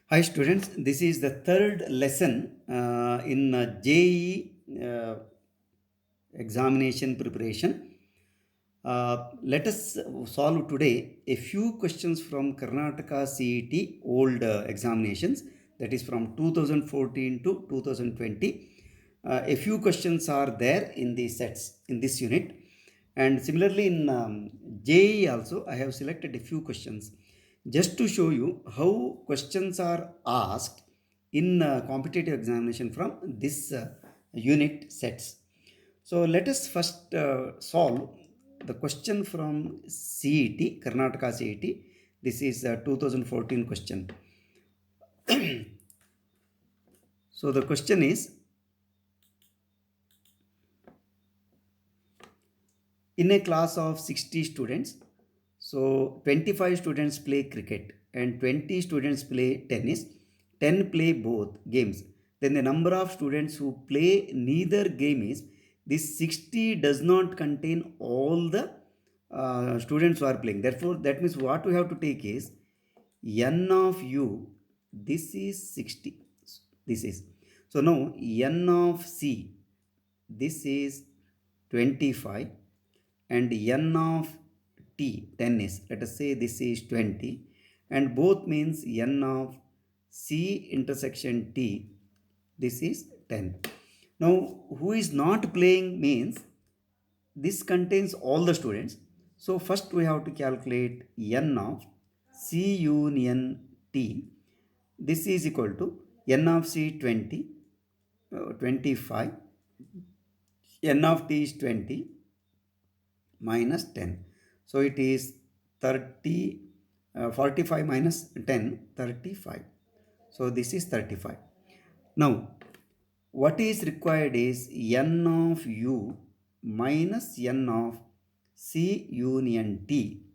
Hi students, this is the third lesson in JEE examination preparation. Let us solve today a few questions from Karnataka CET old examinations, that is from 2014 to 2020. A few questions are there in the sets in this unit, and similarly in JEE also I have selected a few questions just to show you how questions are asked in competitive examination from this unit sets. So let us first solve the question from CET, Karnataka CET. This is a 2014 question. So the question is, in a class of 60 students, so 25 students play cricket and 20 students play tennis, 10 play both games. Then the number of students who play neither game is, this 60 does not contain all the students who are playing. Therefore, that means what we have to take is n of u, this is 60. This is. So now n of c, this is 25, and n of t, 10 is, let us say this is 20, and both means n of c intersection t, this is 10. Now who is not playing means this contains all the students. So first we have to calculate n of c union t. This is equal to n of c 20, 25, n of t is 20 minus 10. So it is 30, 45 minus 10, 35. So this is 35. Now what is required is n of u minus n of c union t.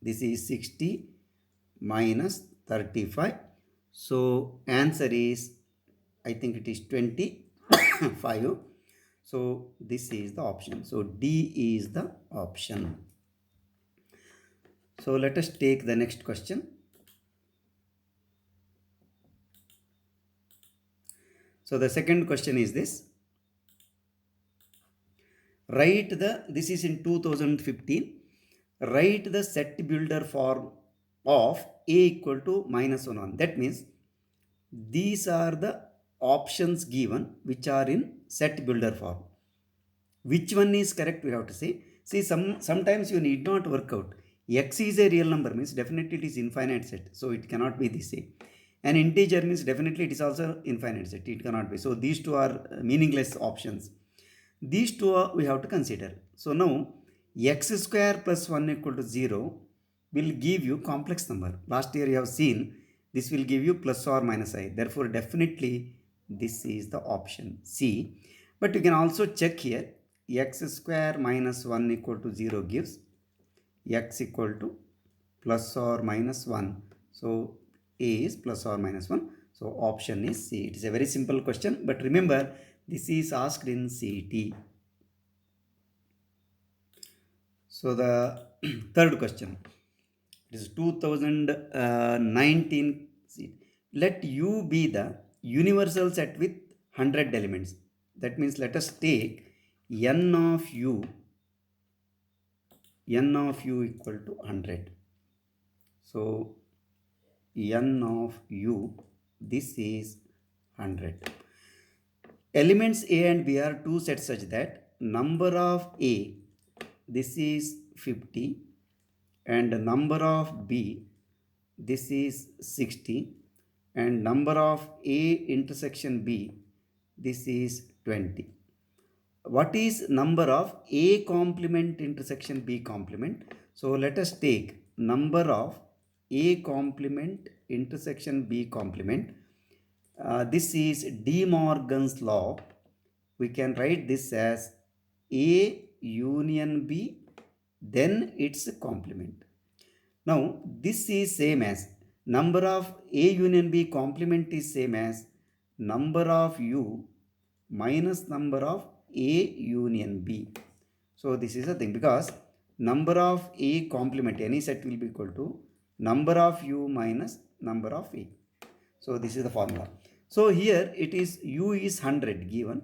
This is 60 minus 35. So answer is, I think it is 25. So this is the option. So D is the option. So let us take the next question. So the second question is this. This is in 2015. Write the set builder form of A equal to minus 1 1. That means these are the options given which are in set builder form. Which one is correct, we have to say. See, sometimes you need not work out. X is a real number means definitely it is infinite set, so it cannot be this way. An integer means definitely it is also infinite set, it cannot be. So these two are meaningless options. These two are, we have to consider. So now x square plus 1 equal to 0 will give you complex number. Last year you have seen this will give you plus or minus I. Therefore definitely this is the option C. But you can also check here, x square minus 1 equal to 0 gives x equal to plus or minus 1. So A is plus or minus 1. So option is C. It is a very simple question, but remember this is asked in CET. So the third question, it is 2019. Let U be the universal set with 100 elements. That means let us take n of u equal to 100. So n of u, this is 100. Elements A and B are two sets such that number of A, this is 50, and number of B, this is 60, and number of A intersection B, this is 20. What is number of A complement intersection B complement? So let us take number of A complement intersection B complement. This is De Morgan's law. We can write this as A union B, then its complement. Now this is same as number of A union B complement is same as number of U minus number of A union B. So this is the thing, because number of A complement, any set will be equal to number of U minus number of A. So this is the formula. So here it is U is 100 given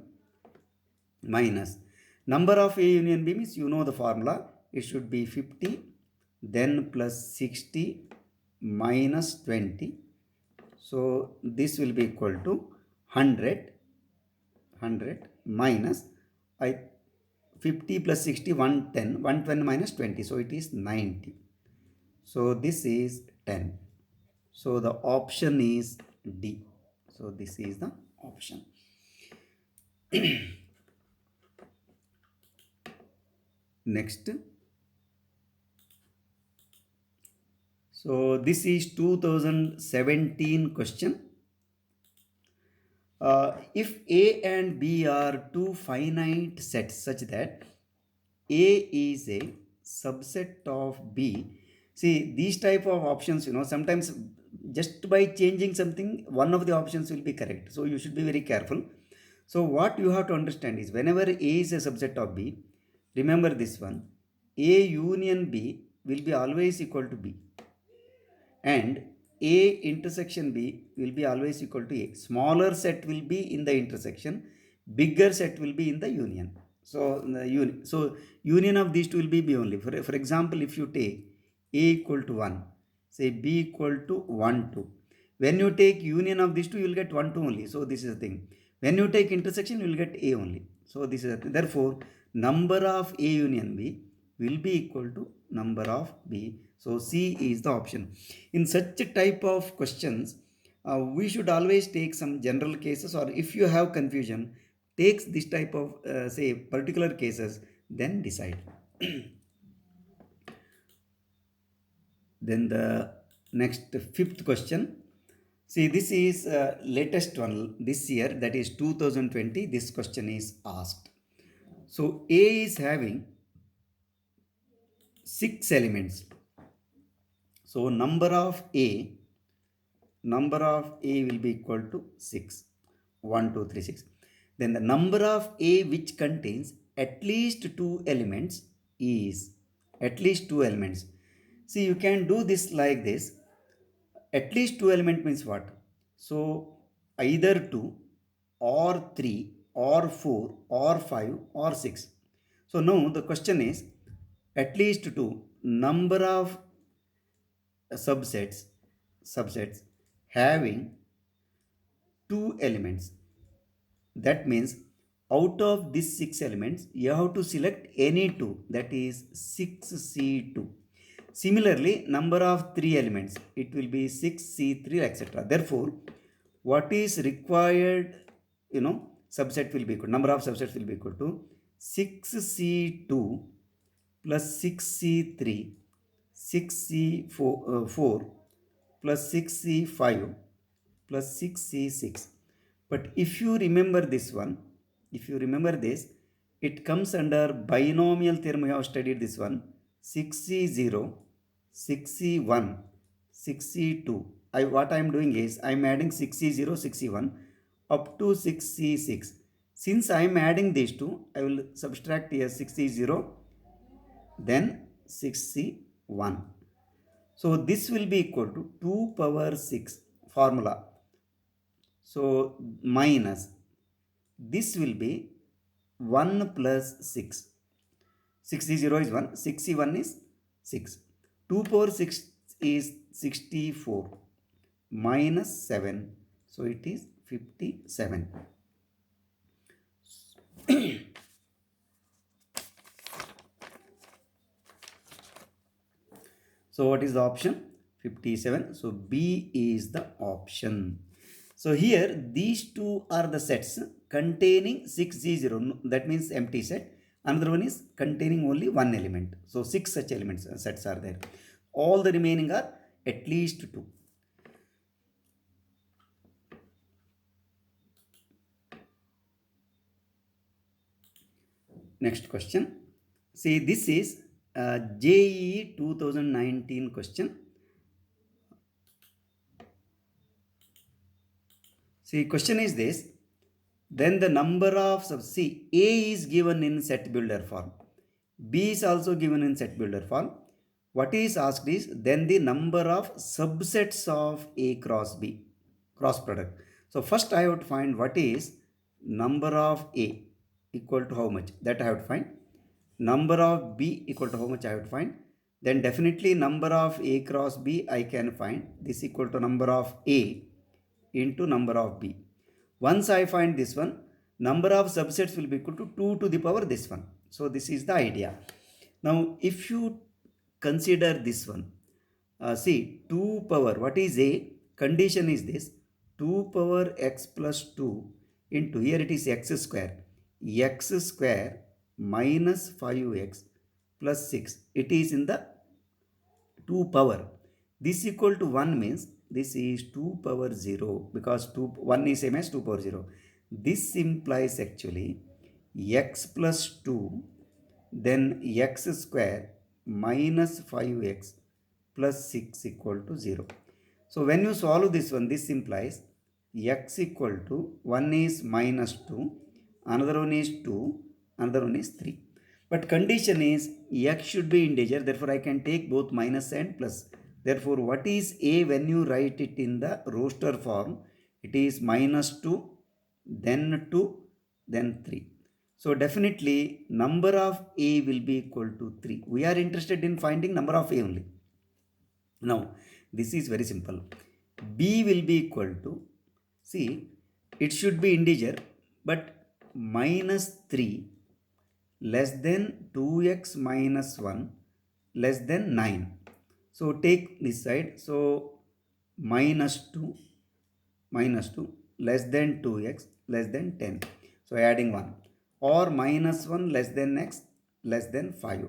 minus number of A union B means you know the formula. It should be 50 then plus 60 minus 20. So this will be equal to 100 minus I 50 plus 60 110 110 minus 20, so it is 90. So this is 10. So the option is D. So this is the option. Next. So this is 2017 question. If A and B are two finite sets such that A is a subset of B. See, these type of options, sometimes just by changing something, one of the options will be correct. So you should be very careful. So what you have to understand is whenever A is a subset of B, remember this one, A union B will be always equal to B. And A intersection B will be always equal to A. Smaller set will be in the intersection, bigger set will be in the union. So union of these two will be B only. For example, if you take A equal to 1, say B equal to 1, 2. When you take union of these two, you will get 1, 2 only. So this is the thing. When you take intersection, you will get A only. So this is the thing. Therefore, number of A union B will be equal to number of B. So C is the option. In such a type of questions, we should always take some general cases, or if you have confusion, takes this type of say particular cases, then decide. Then the next fifth question. See, this is latest one this year, that is 2020. This question is asked. So A is having 6 elements. So number of A will be equal to 6. 1, 2, 3, 6. Then the number of A which contains at least 2 elements is at least 2 elements. See, you can do this like this. At least 2 element means what? So either 2 or 3 or 4 or 5 or 6. So now the question is at least 2 number of subsets having 2 elements. That means out of these 6 elements, you have to select any 2, that is 6C2. Similarly, number of 3 elements, it will be 6C3, etc. Therefore, what is required, subset will be equal, number of subsets will be equal to 6C2 plus 6C3, 6C4 plus 6C5 plus 6C6. But if you remember this one, if you remember this, it comes under binomial theorem. We have studied this one. 6C0, 6C1, 6C2. What I am doing is I am adding 6C0, 6C1 up to 6C6. Since I am adding these two, I will subtract here 6C0, then 6C1. So this will be equal to 2 power 6 formula. So minus this will be 1 plus 6. 60 is 1, 61 is 6. 2 power 6 is 64 minus 7. So it is 57. So what is the option? 57. So B is the option. So here these two are the sets containing 6C0, that means empty set. Another one is containing only one element. So 6 such elements sets are there. All the remaining are at least 2. Next question. See, this is JEE 2019 question. See, question is this. Then the number of A is given in set builder form. B is also given in set builder form. What is asked is then the number of subsets of A cross B. cross product. So first I have to find what is number of A equal to how much, that I have to find. Number of B equal to how much I have to find. Then definitely number of A cross B I can find. This equal to number of A into number of B. Once I find this one, number of subsets will be equal to 2 to the power this one. So this is the idea. Now if you consider this one, see 2 power, what is A? Condition is this, 2 power x plus 2 into, here it is x square minus 5x plus 6. It is in the 2 power. This equal to 1 means this is 2 power 0, because 1 is same as 2 power 0. This implies actually x plus 2 then x square minus 5x plus 6 equal to 0. So when you solve this one, this implies x equal to 1 is minus 2, another one is 2, another one is 3. But condition is x should be integer, therefore I can take both minus and plus. Therefore what is A when you write it in the roster form? It is minus 2, then 2, then 3. So definitely number of A will be equal to 3. We are interested in finding number of A only. Now this is very simple. B will be equal to, see, it should be integer, but minus 3 less than 2x minus 1 less than 9. So take this side. So minus 2 less than 2x less than 10. So adding 1, or minus 1 less than x less than 5.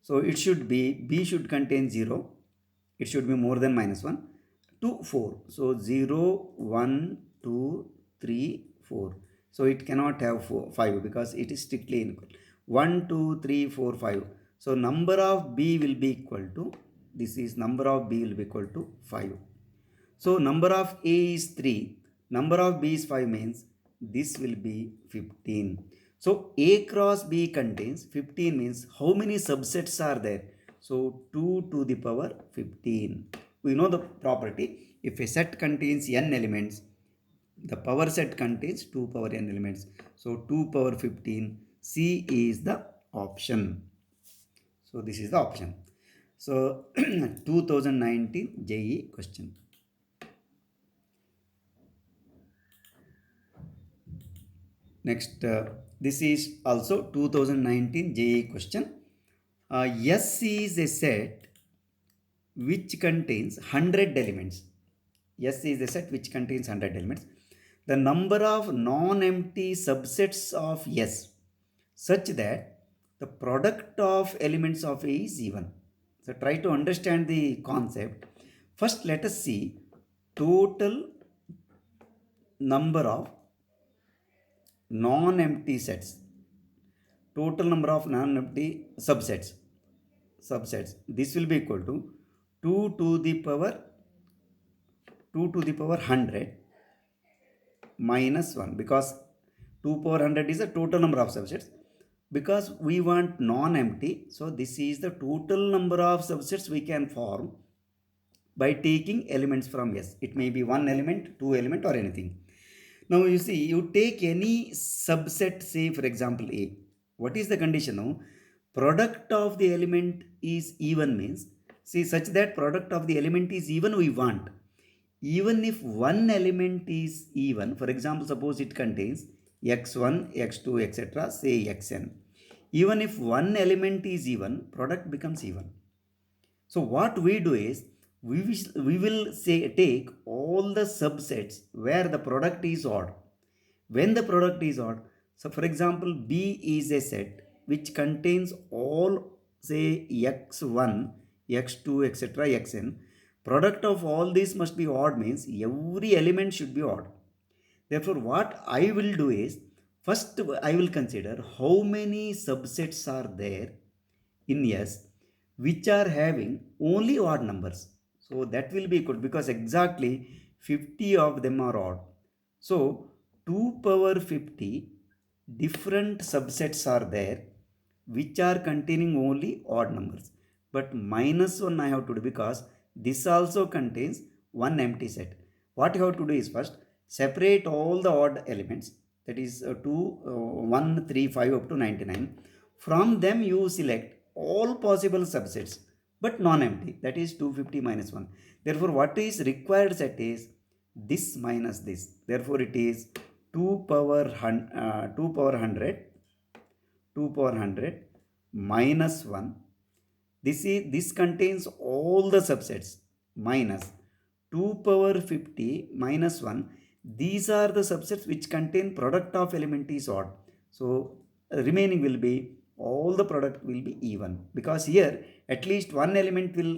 So it should be, B should contain 0. It should be more than minus 1 to 4. So 0, 1, 2, 3, 4. So it cannot have 5 because it is strictly unequal. 1, 2, 3, 4, 5. So number of B will be equal to, this is number of B will be equal to 5. So number of A is 3, number of B is 5 means this will be 15. So A cross B contains 15 means how many subsets are there? So 2 to the power 15. We know the property. If a set contains n elements, the power set contains 2 power n elements. So 2 power 15. C is the option. So this is the option. So 2019 JEE question. Next, this is also 2019 JEE question. S is a set which contains 100 elements. S is a set which contains 100 elements. The number of non-empty subsets of S such that the product of elements of A is even. So try to understand the concept. First let us see total number of non-empty sets. Total number of non-empty subsets. This will be equal to 2 to the power 100 minus 1, because 2 power 100 is the total number of subsets. Because we want non-empty, so this is the total number of subsets we can form by taking elements from S. It may be 1 element, 2 element, or anything. Now you see, you take any subset, say for example A. What is the condition now? Product of the element is even means, see, such that product of the element is even we want. Even if one element is even, for example, suppose it contains x1, x2, etc., say xn. Even if one element is even, product becomes even. So what we do is, we will say take all the subsets where the product is odd. When the product is odd, so for example, B is a set which contains all, say, x1, x2, etc., xn. Product of all these must be odd means every element should be odd. Therefore, what I will do is, first I will consider how many subsets are there in S which are having only odd numbers. So that will be equal, because exactly 50 of them are odd. So 2 power 50 different subsets are there which are containing only odd numbers. But minus 1 I have to do, because this also contains one empty set. What you have to do is first separate all the odd elements, that is 2, 1, 3, 5 up to 99. From them you select all possible subsets but non-empty, that is 250 minus 1. Therefore, what is required set is this minus this. Therefore, it is 2 power 100 2 power 100 minus 1. This contains all the subsets minus 2 power 50 minus 1. These are the subsets which contain product of element is odd. So remaining will be all the product will be even, because here at least one element will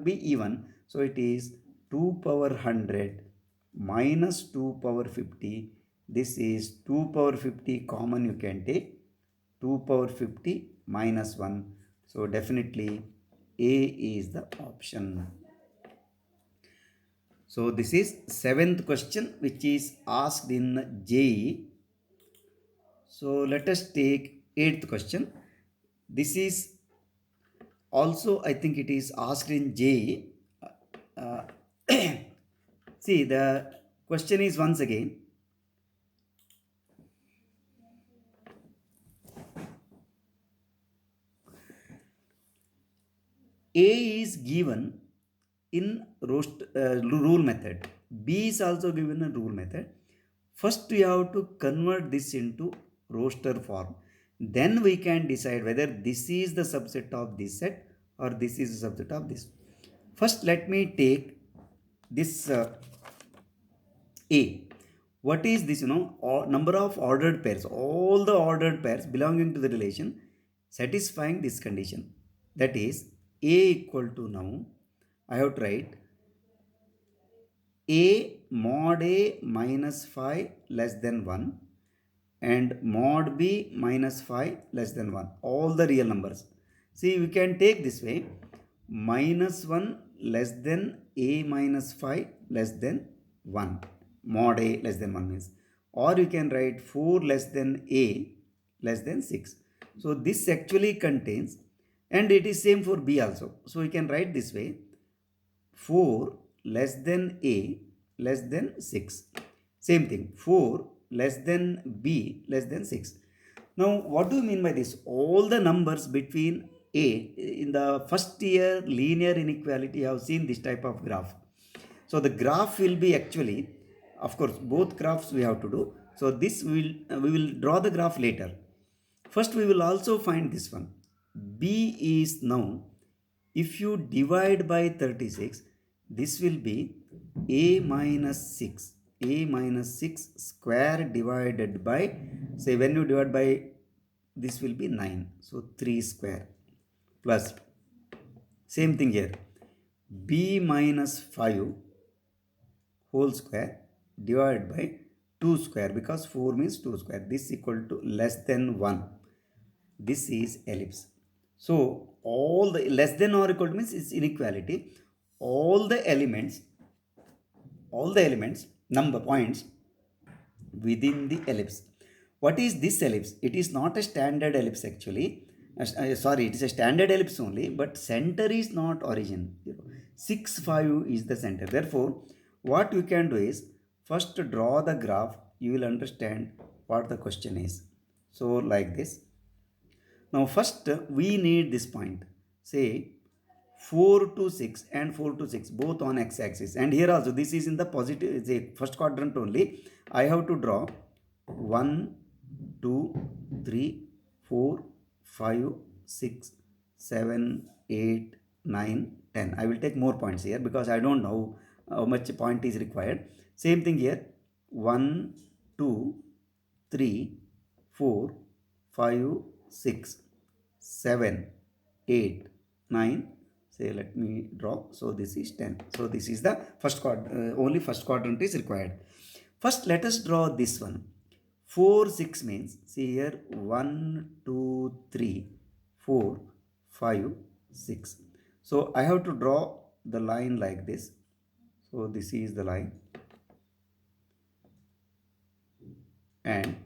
be even. So it is 2 power 100 minus 2 power 50. This is 2 power 50 common, you can take 2 power 50 minus 1. So definitely A is the option. So this is seventh question which is asked in JEE. So let us take eighth question. This is also, I think it is asked in JEE. Uh, See, the question is once again, A is given in rule method, B is also given a rule method. First we have to convert this into roster form, then we can decide whether this is the subset of this set or this is the subset of this. First let me take this A. What is this? Number of ordered pairs, all the ordered pairs belonging to the relation satisfying this condition, that is A equal to, now I have to write A mod A minus 5 less than 1 and mod B minus 5 less than 1, all the real numbers. See, we can take this way, minus 1 less than A minus 5 less than 1, mod A less than 1 means, or you can write 4 less than A less than 6. So this actually contains, and it is same for B also. So we can write this way, 4 less than A less than 6. Same thing, 4 less than B less than 6. Now what do you mean by this? All the numbers between A, in the first year linear inequality you have seen this type of graph. So the graph will be actually, of course both graphs we have to do. So this will we will draw the graph later. First we will also find this one. B is, now if you divide by 36, this will be A minus 6. A minus 6 square divided by, say when you divide by, this will be 9. So 3 square plus, same thing here, B minus 5 whole square divided by 2 square, because 4 means 2 square. This equal to less than 1. This is ellipse. So all the less than or equal to means is inequality. All the elements number points within the ellipse. What is this ellipse? It is not a standard ellipse actually. Sorry, it is a standard ellipse only, but center is not origin. 6, 5 is the center. Therefore, what you can do is first draw the graph. You will understand what the question is. So like this. Now first we need this point. Say 4 to 6 and 4 to 6 both on x-axis, and here also this is in the positive, the first quadrant only. I have to draw 1, 2, 3, 4, 5, 6, 7, 8, 9, 10. I will take more points here because I don't know how much point is required. Same thing here, 1, 2, 3, 4, 5, 6, 7, 8, 9. Say let me draw. So this is 10. So this is the first quadrant, only first quadrant is required. First let us draw this one. 4, 6 means, see here, 1, 2, 3, 4, 5, 6. So I have to draw the line like this. So this is the line, and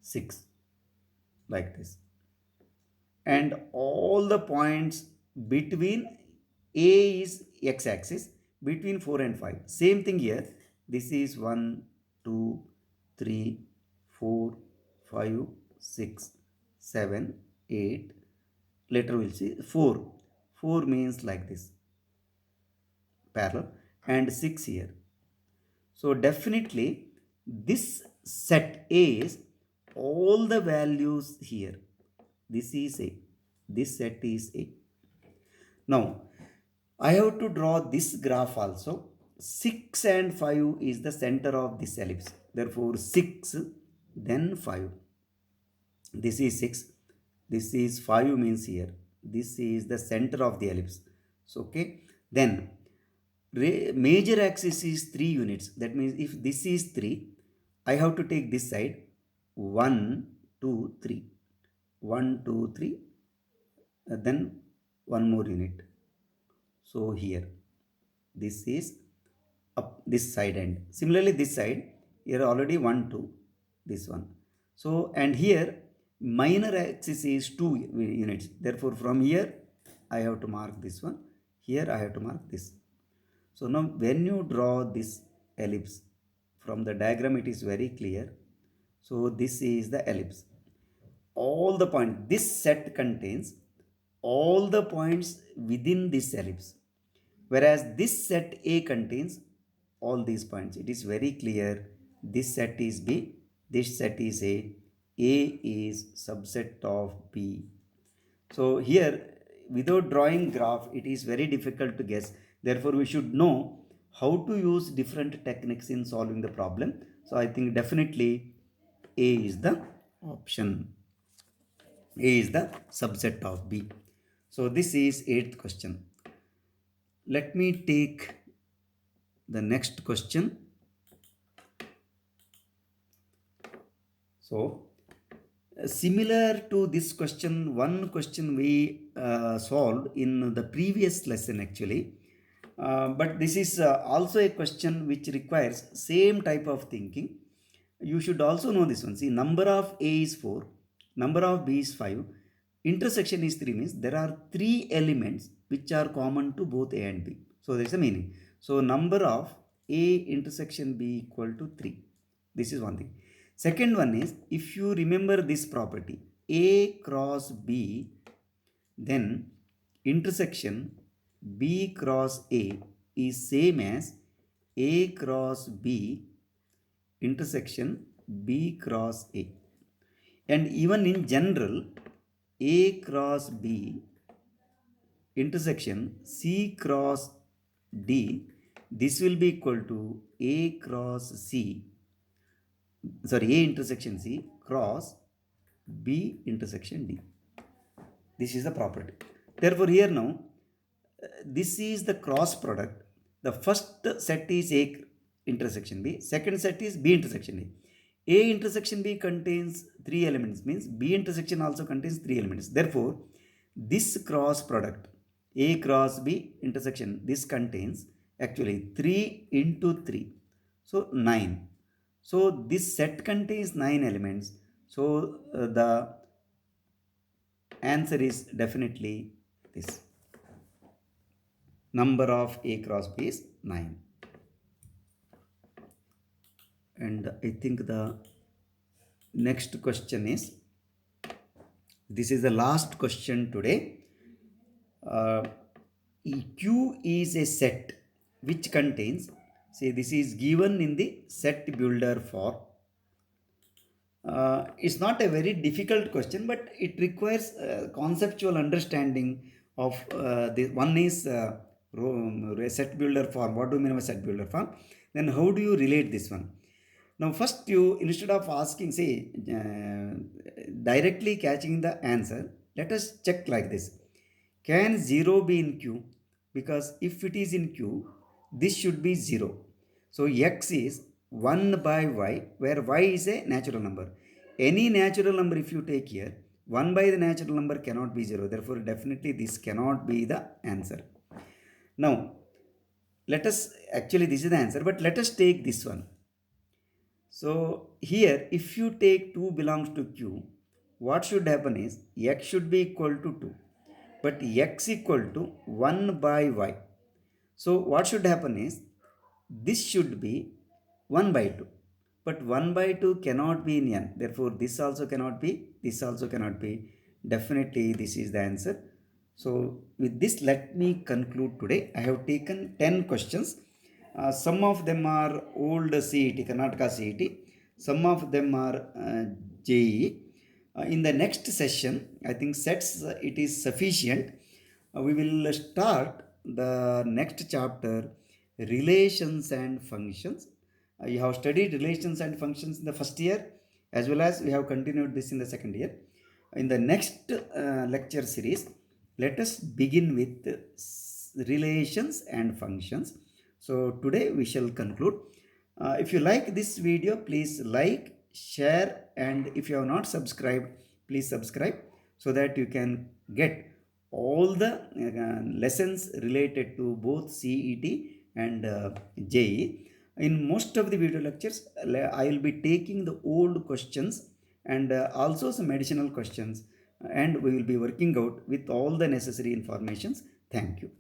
6 like this, and all the points between A is x-axis between 4 and 5. Same thing here, This is 1, 2, 3, 4, 5, 6, 7, 8. Later we'll see 4. 4 means like this, parallel, and 6 here. So definitely this set A is all the values here. This is A. This set is A. Now I have to draw this graph also. 6 and 5 is the center of this ellipse. Therefore 6, then 5. This is 6. This is 5 means here. This is the center of the ellipse. So okay. Then major axis is 3 units. That means if this is 3, I have to take this side 1, 2, 3. 1, 2, 3. Then one more unit. So here this is up this side end. Similarly this side, here already 1, 2, this one. So and here minor axis is 2 units. Therefore from here I have to mark this one. Here I have to mark this. So now when you draw this ellipse, from the diagram it is very clear. So this is the ellipse. All the points, this set contains all the points within this ellipse. Whereas this set A contains all these points. It is very clear. This set is B, this set is A is subset of B. So here, without drawing graph, it is very difficult to guess. Therefore, we should know how to use different techniques in solving the problem. So I think definitely A is the option. A is the subset of B. So this is 8th question. Let me take the next question. So similar to this question, one question we solved in the previous lesson actually. But this is also a question which requires same type of thinking. You should also know this one. See, number of A is 4, number of B is 5, intersection is 3, means there are 3 elements which are common to both A and B. So there is a meaning. So number of A intersection B equal to 3. This is one thing. Second one is, if you remember this property, A cross B, then intersection B cross A is same as A cross B intersection B cross A. And even in general, A cross B intersection C cross D, this will be equal to A cross C, sorry, A intersection C cross B intersection D. This is the property. Therefore here now, this is the cross product. The first set is A intersection B, second set is B intersection A. A intersection B contains 3 elements, means B intersection also contains 3 elements. Therefore, this cross product A cross B intersection, this contains actually 3 into 3. So 9. So this set contains 9 elements. So the answer is definitely this. Number of A cross B is 9. And I think the next question is, this is the last question today. Q is a set which contains, say this is given in the set builder form. It's not a very difficult question, but it requires conceptual understanding of the one is set builder form. What do you mean by set builder form? Then how do you relate this one? Now first you, instead of asking, say directly catching the answer, let us check like this. Can 0 be in Q? Because if it is in Q, this should be 0. So X is 1 by Y, where Y is a natural number. Any natural number if you take here, 1 by the natural number cannot be 0. Therefore definitely this cannot be the answer. Now let us, actually this is the answer, but let us take this one. So here if you take 2 belongs to Q, what should happen is X should be equal to 2, but X equal to 1 by Y. So what should happen is this should be 1 by 2. But 1 by 2 cannot be in n. Therefore, this also cannot be, this also cannot be. Definitely, this is the answer. So, with this, let me conclude today. I have taken 10 questions. Some of them are old CET, Karnataka CET. Some of them are JEE. In the next session, I think sets it is sufficient. We will start the next chapter, relations and functions. You have studied relations and functions in the first year, as well as we have continued this in the second year. In the next lecture series, let us begin with relations and functions. So today we shall conclude. If you like this video, please like, share, and if you have not subscribed, please subscribe so that you can get all the lessons related to both CET and JEE. In most of the video lectures, I will be taking the old questions and also some additional questions, and we will be working out with all the necessary informations. Thank you.